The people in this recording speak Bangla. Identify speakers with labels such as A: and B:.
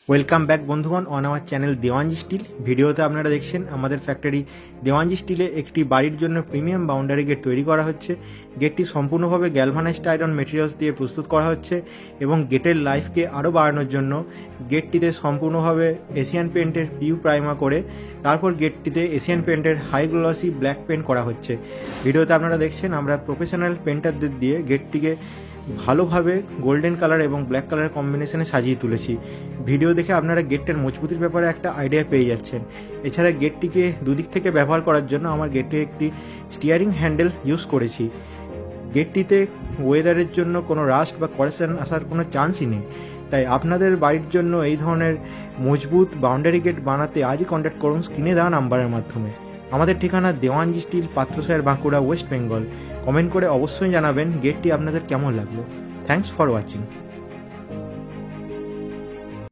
A: ওয়েলকাম ব্যাক বন্ধুগণ অন আমার চ্যানেল দেওয়ানজি স্টিল। ভিডিওতে আপনারা দেখছেন আমাদের ফ্যাক্টরি দেওয়ানজি স্টিলে একটি বাড়ির জন্য প্রিমিয়াম বাউন্ডারি গেট তৈরি করা হচ্ছে। গেটটি সম্পূর্ণভাবে গ্যালভানাইজড আয়রন মেটেরিয়ালস দিয়ে প্রস্তুত করা হচ্ছে এবং গেটের লাইফকে আরও বাড়ানোর জন্য গেটটিতে সম্পূর্ণভাবে এশিয়ান পেন্টের পিউ প্রাইমার করে তারপর গেটটিতে এশিয়ান পেন্টের হাই গ্লসি ব্ল্যাক পেন্ট করা হচ্ছে। ভিডিওতে আপনারা দেখছেন আমরা প্রফেশনাল পেন্টারদের দিয়ে গেটটিকে ভালোভাবে গোল্ডেন কালার এবং ব্ল্যাক কালার কম্বিনেশনে সাজিয়ে তুলেছি। ভিডিও দেখে আপনারা গেটটার মজবুতির ব্যাপারে একটা আইডিয়া পেয়ে যাচ্ছেন। এছাড়া গেটটিকে দুদিক থেকে ব্যবহার করার জন্য আমার গেটে একটি স্টিয়ারিং হ্যান্ডেল ইউজ করেছি। গেটটিতে ওয়েদারের জন্য কোনো রাস্ট বা করেশন আসার কোনো চান্সই নেই। তাই আপনাদের বাড়ির জন্য এই ধরনের মজবুত বাউন্ডারি গেট বানাতে আজই কন্ট্যাক্ট করুন স্ক্রিনে দেওয়া নাম্বারের মাধ্যমে। আমাদের ঠিকানা দেওয়ানজি স্টিল, পাত্রসাহের, বাঁকুড়া, ওয়েস্ট বেঙ্গল। কমেন্ট করে অবশ্যই জানাবেন গেটটি আপনাদের কেমন লাগলো। Thanks for watching.